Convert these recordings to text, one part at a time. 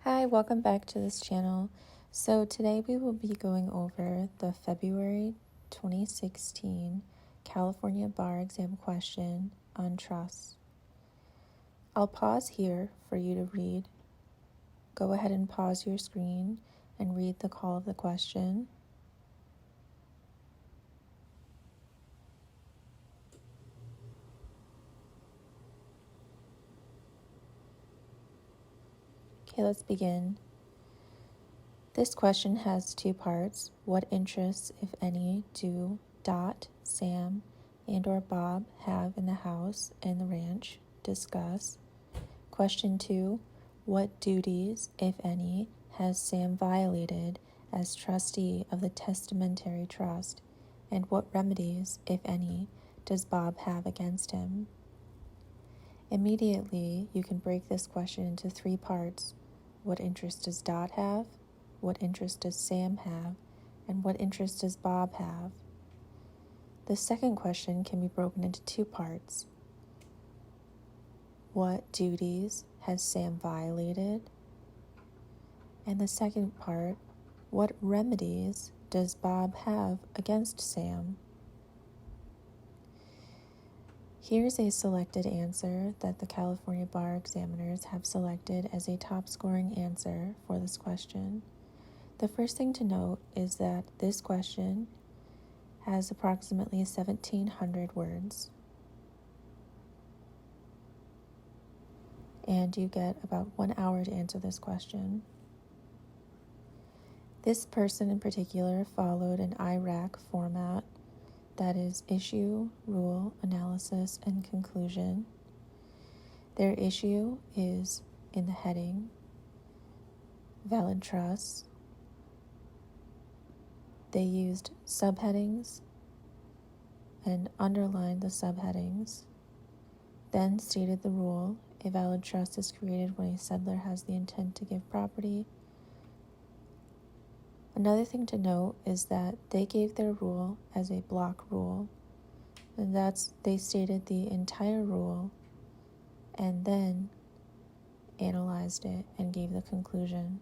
Hi, welcome back to this channel. So today we will be going over the February 2016 California Bar Exam question on trust. I'll pause here for you to read. Go ahead and pause your screen and read the call of the question. Okay, let's begin. This question has two parts. What interests, if any, do Dot, Sam, and or Bob have in the house and the ranch? Discuss. Question 2. What duties, if any, has Sam violated as trustee of the testamentary trust? And what remedies, if any, does Bob have against him? Immediately, you can break this question into three parts. What interest does Dot have? What interest does Sam have? And what interest does Bob have? The second question can be broken into two parts. What duties has Sam violated? And the second part, what remedies does Bob have against Sam? Here's a selected answer that the California Bar Examiners have selected as a top scoring answer for this question. The first thing to note is that this question has approximately 1,700 words. And you get about 1 hour to answer this question. This person in particular followed an IRAC format, that is issue, rule, analysis, and conclusion. Their issue is in the heading, valid trust. They used subheadings and underlined the subheadings, then stated the rule. A valid trust is created when a settlor has the intent to give property. Another thing to note is that they gave their rule as a block rule, and they stated the entire rule and then analyzed it and gave the conclusion.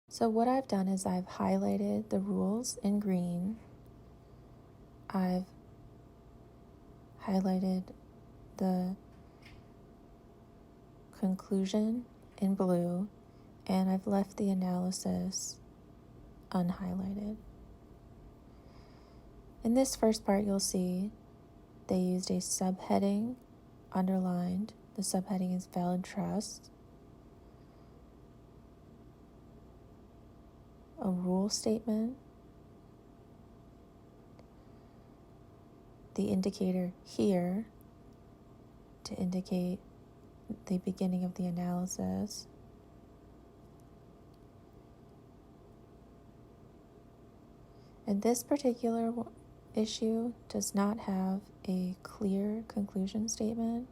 So what I've done is I've highlighted the rules in green, I've highlighted the conclusion in blue, and I've left the analysis unhighlighted. In this first part, you'll see they used a subheading underlined. The subheading is valid trust. A rule statement. The indicator here to indicate the beginning of the analysis. And this particular issue does not have a clear conclusion statement.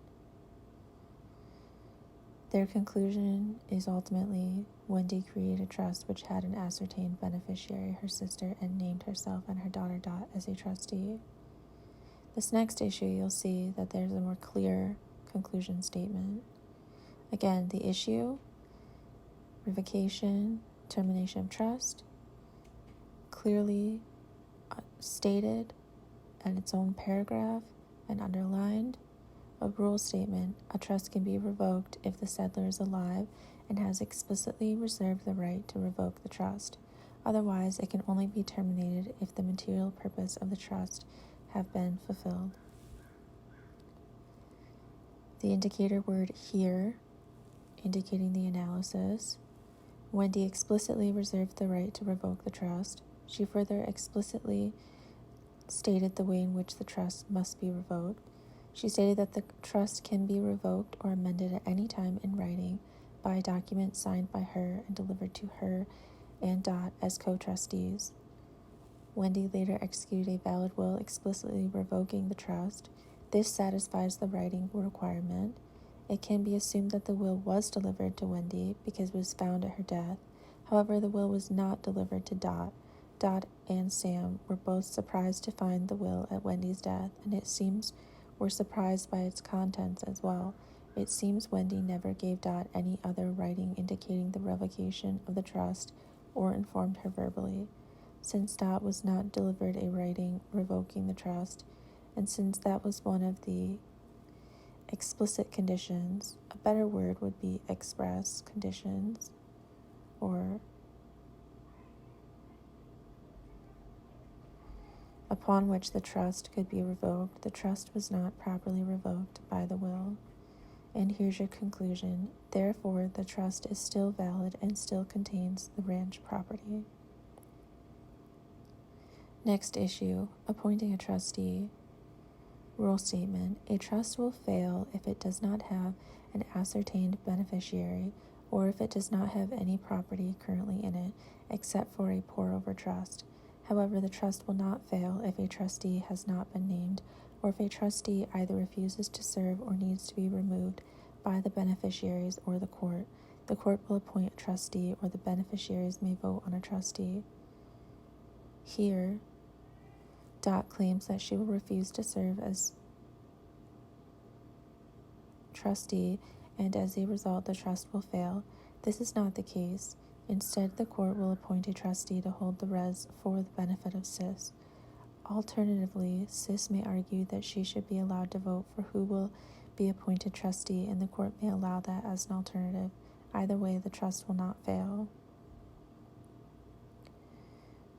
Their conclusion is ultimately Wendy created a trust which had an ascertained beneficiary, her sister, and named herself and her daughter Dot as a trustee. This next issue, you'll see that there's a more clear conclusion statement. Again, the issue, revocation, termination of trust, clearly stated in its own paragraph and underlined. A rule statement, a trust can be revoked if the settlor is alive and has explicitly reserved the right to revoke the trust. Otherwise, it can only be terminated if the material purpose of the trust have been fulfilled. The indicator word here, indicating the analysis. Wendy explicitly reserved the right to revoke the trust. She further explicitly stated the way in which the trust must be revoked. She stated that the trust can be revoked or amended at any time in writing by a document signed by her and delivered to her and Dot as co-trustees. Wendy later executed a valid will explicitly revoking the trust. This satisfies the writing requirement. It can be assumed that the will was delivered to Wendy because it was found at her death. However, the will was not delivered to Dot. Dot and Sam were both surprised to find the will at Wendy's death, and it seems were surprised by its contents as well. it seems Wendy never gave Dot any other writing indicating the revocation of the trust or informed her verbally. Since Dot was not delivered a writing revoking the trust, and since that was one of the explicit conditions, a better word would be express conditions, or upon which the trust could be revoked, the trust was not properly revoked by the will. And here's your conclusion. Therefore, the trust is still valid and still contains the ranch property. Next issue, appointing a trustee. Rule statement. A trust will fail if it does not have an ascertained beneficiary or if it does not have any property currently in it except for a pour-over trust. However, the trust will not fail if a trustee has not been named or if a trustee either refuses to serve or needs to be removed by the beneficiaries or the court. The court will appoint a trustee or the beneficiaries may vote on a trustee. Here, Dot claims that she will refuse to serve as trustee, and as a result, the trust will fail. This is not the case. Instead, the court will appoint a trustee to hold the res for the benefit of Sis. Alternatively, Sis may argue that she should be allowed to vote for who will be appointed trustee, and the court may allow that as an alternative. Either way, the trust will not fail.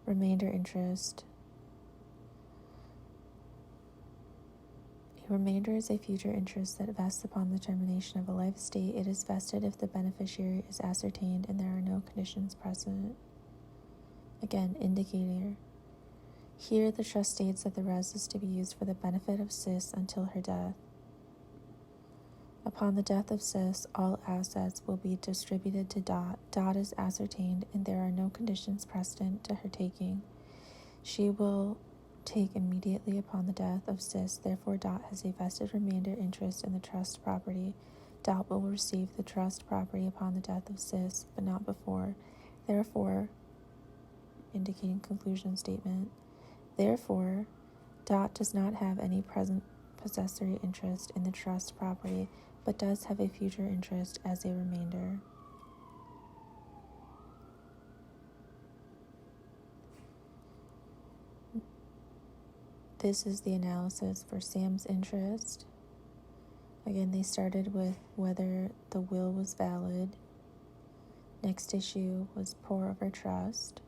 Remainder interest. A remainder is a future interest that vests upon the termination of a life estate. It is vested if the beneficiary is ascertained and there are no conditions precedent. Again, indicator. Here, the trust states that the res is to be used for the benefit of Sis until her death. Upon the death of Sis, all assets will be distributed to Dot. Dot is ascertained and there are no conditions precedent to her taking. She will take immediately upon the death of Sis, therefore Dot has a vested remainder interest in the trust property. Dot will receive the trust property upon the death of Sis, but not before. Therefore, indicating conclusion statement, therefore, Dot does not have any present possessory interest in the trust property, but does have a future interest as a remainder. This is the analysis for Sam's interest. Again, they started with whether the will was valid. Next issue was pour-over trust.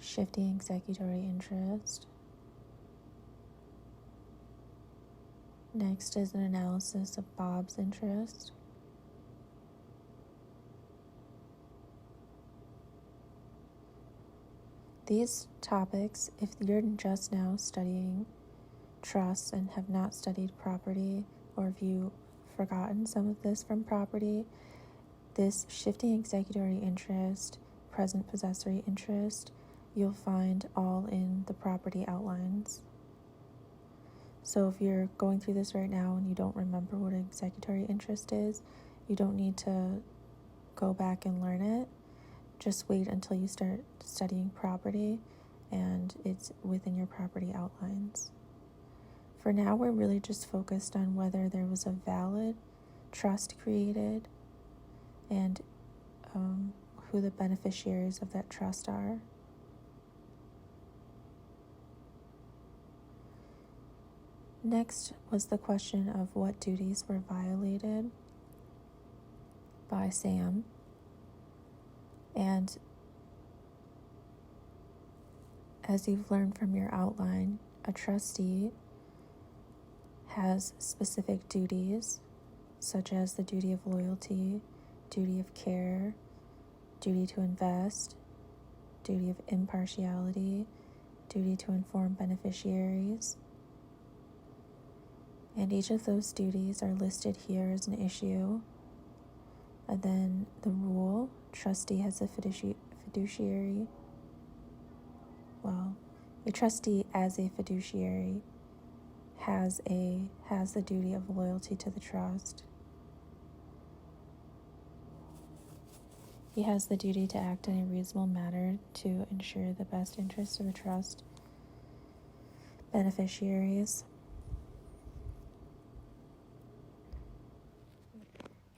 Shifting executory interest. Next is an analysis of Bob's interest. These topics, if you're just now studying trusts and have not studied property, or if you've forgotten some of this from property, this shifting executory interest, present possessory interest, you'll find all in the property outlines. So if you're going through this right now and you don't remember what an executory interest is, you don't need to go back and learn it. Just wait until you start studying property and it's within your property outlines. For now, we're really just focused on whether there was a valid trust created and who the beneficiaries of that trust are. Next was the question of what duties were violated by Sam. And as you've learned from your outline, a trustee has specific duties, such as the duty of loyalty, duty of care, duty to invest, duty of impartiality, duty to inform beneficiaries. And each of those duties are listed here as an issue. And then the rule, trustee has a fiduciary. Well, a trustee as a fiduciary has the duty of loyalty to the trust. He has the duty to act in a reasonable manner to ensure the best interests of the trust beneficiaries.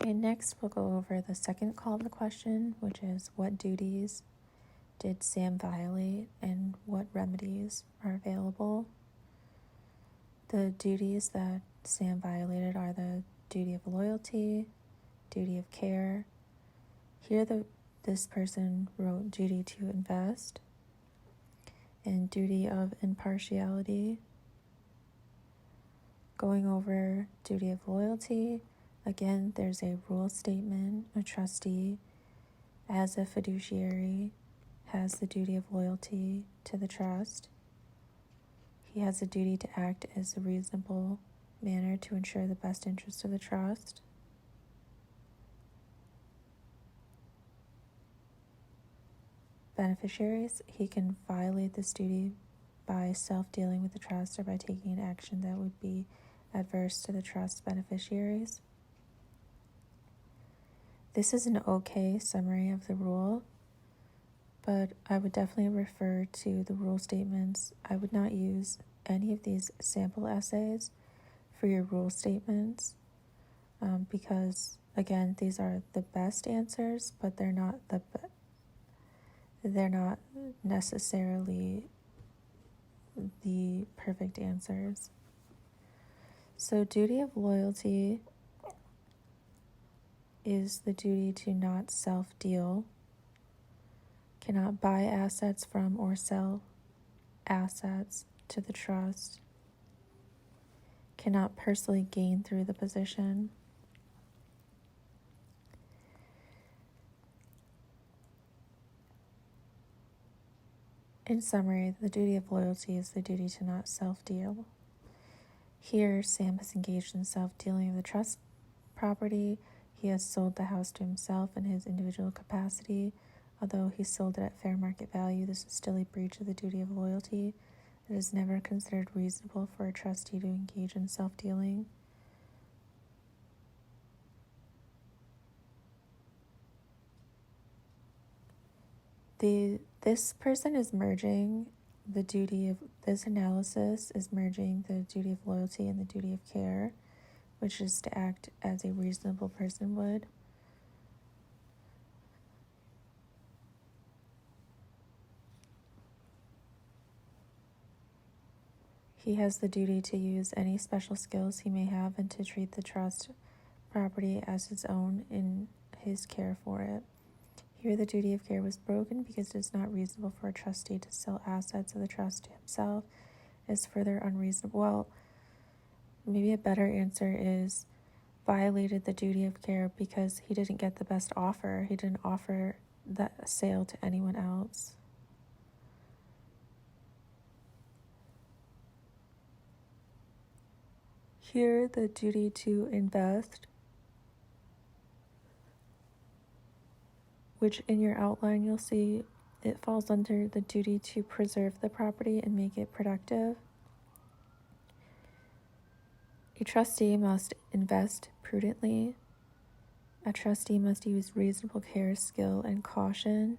Okay, next we'll go over the second call of the question, which is what duties did Sam violate and what remedies are available? The duties that Sam violated are the duty of loyalty, duty of care. Here this person wrote duty to invest and duty of impartiality. Going over duty of loyalty, again, there's a rule statement. A trustee, as a fiduciary, has the duty of loyalty to the trust. He has a duty to act as a reasonable manner to ensure the best interest of the trust. Beneficiaries, he can violate this duty by self-dealing with the trust or by taking an action that would be adverse to the trust beneficiaries. This is an okay summary of the rule, but I would definitely refer to the rule statements. I would not use any of these sample essays for your rule statements because, again, these are the best answers, but they're not necessarily the perfect answers. So duty of loyalty is the duty to not self-deal, cannot buy assets from or sell assets to the trust, cannot personally gain through the position. In summary, the duty of loyalty is the duty to not self-deal. Here, Sam has engaged in self-dealing of the trust property. He has sold the house to himself in his individual capacity. Although he sold it at fair market value, this is still a breach of the duty of loyalty. It is never considered reasonable for a trustee to engage in self-dealing. This person is merging the duty of, this analysis is merging the duty of loyalty and the duty of care, which is to act as a reasonable person would. He has the duty to use any special skills he may have and to treat the trust property as his own in his care for it. Here the duty of care was broken because it is not reasonable for a trustee to sell assets of the trust to himself. It is further unreasonable. Well, maybe a better answer is violated the duty of care because he didn't get the best offer. He didn't offer that sale to anyone else. Here, the duty to invest, which in your outline you'll see it falls under the duty to preserve the property and make it productive. A trustee must invest prudently. A trustee must use reasonable care, skill, and caution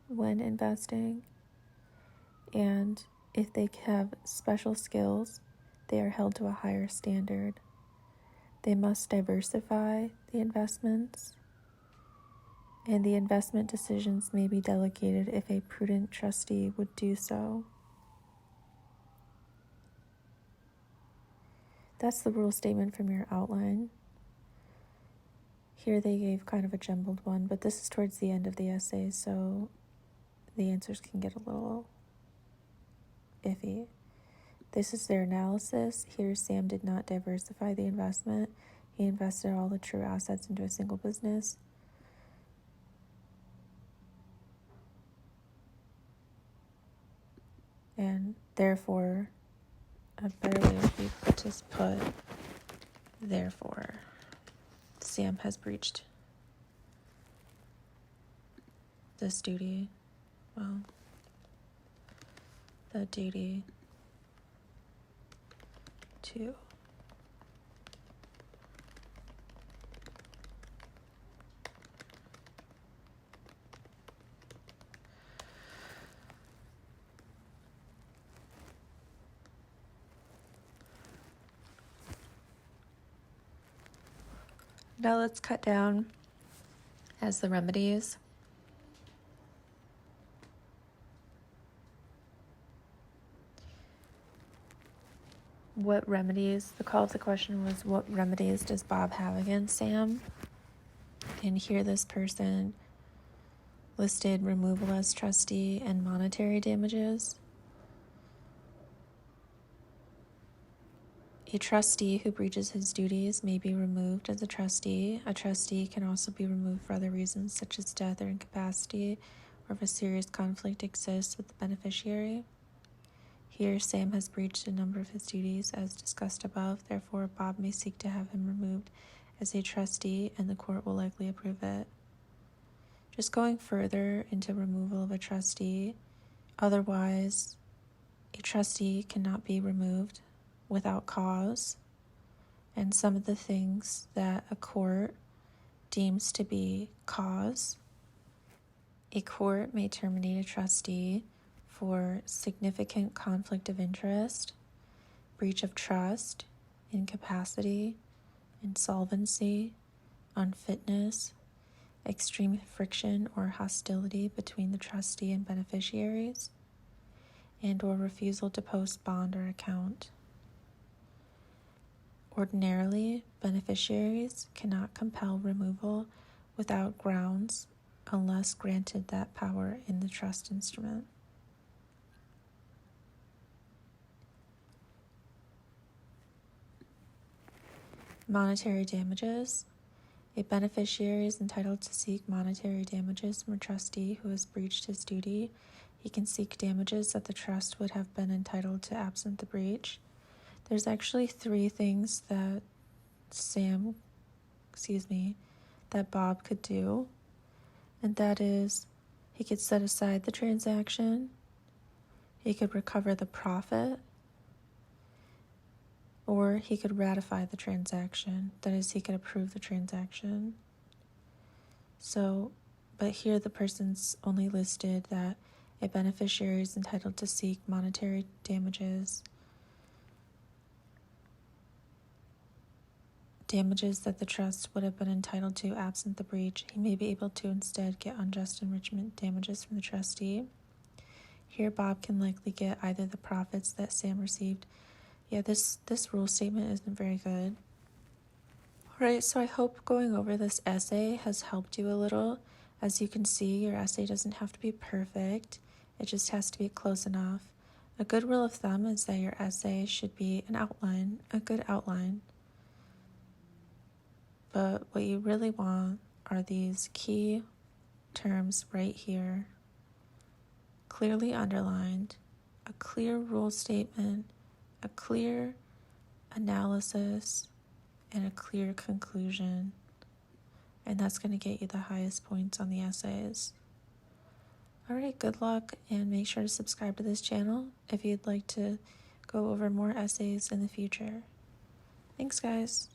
when investing. And if they have special skills, they are held to a higher standard. They must diversify the investments, and the investment decisions may be delegated if a prudent trustee would do so. That's the rule statement from your outline. Here they gave kind of a jumbled one, but this is towards the end of the essay, so the answers can get a little iffy. This is their analysis. Here, Sam did not diversify the investment. He invested all the true assets into a single business. And therefore, a better way would be to just put, therefore, Sam has breached this duty. Well, the duty to Now let's cut down as the remedies. What remedies? The call of the question was, what remedies does Bob have against Sam? And here this person listed removal as trustee and monetary damages. A trustee who breaches his duties may be removed as a trustee. A trustee can also be removed for other reasons, such as death or incapacity, or if a serious conflict exists with the beneficiary. Here, Sam has breached a number of his duties, as discussed above. Therefore, Bob may seek to have him removed as a trustee, and the court will likely approve it. Just going further into removal of a trustee, otherwise, a trustee cannot be removed without cause, and some of the things that a court deems to be cause. A court may terminate a trustee for significant conflict of interest, breach of trust, incapacity, insolvency, unfitness, extreme friction or hostility between the trustee and beneficiaries, and or refusal to post bond or account. Ordinarily, beneficiaries cannot compel removal without grounds unless granted that power in the trust instrument. Monetary damages. A beneficiary is entitled to seek monetary damages from a trustee who has breached his duty. He can seek damages that the trust would have been entitled to absent the breach. There's actually 3 things that that Bob could do, and that is, he could set aside the transaction, he could recover the profit, or he could ratify the transaction. That is, he could approve the transaction. But here the person's only listed that a beneficiary is entitled to seek monetary damages that the trust would have been entitled to absent the breach. He may be able to instead get unjust enrichment damages from the trustee. Here Bob can likely get either the profits that Sam received. Yeah, this rule statement isn't very good. Alright, so I hope going over this essay has helped you a little. As you can see, your essay doesn't have to be perfect. It just has to be close enough. A good rule of thumb is that your essay should be an outline, a good outline. But what you really want are these key terms right here, clearly underlined, a clear rule statement, a clear analysis, and a clear conclusion. And that's going to get you the highest points on the essays. Alright, good luck, and make sure to subscribe to this channel if you'd like to go over more essays in the future. Thanks, guys.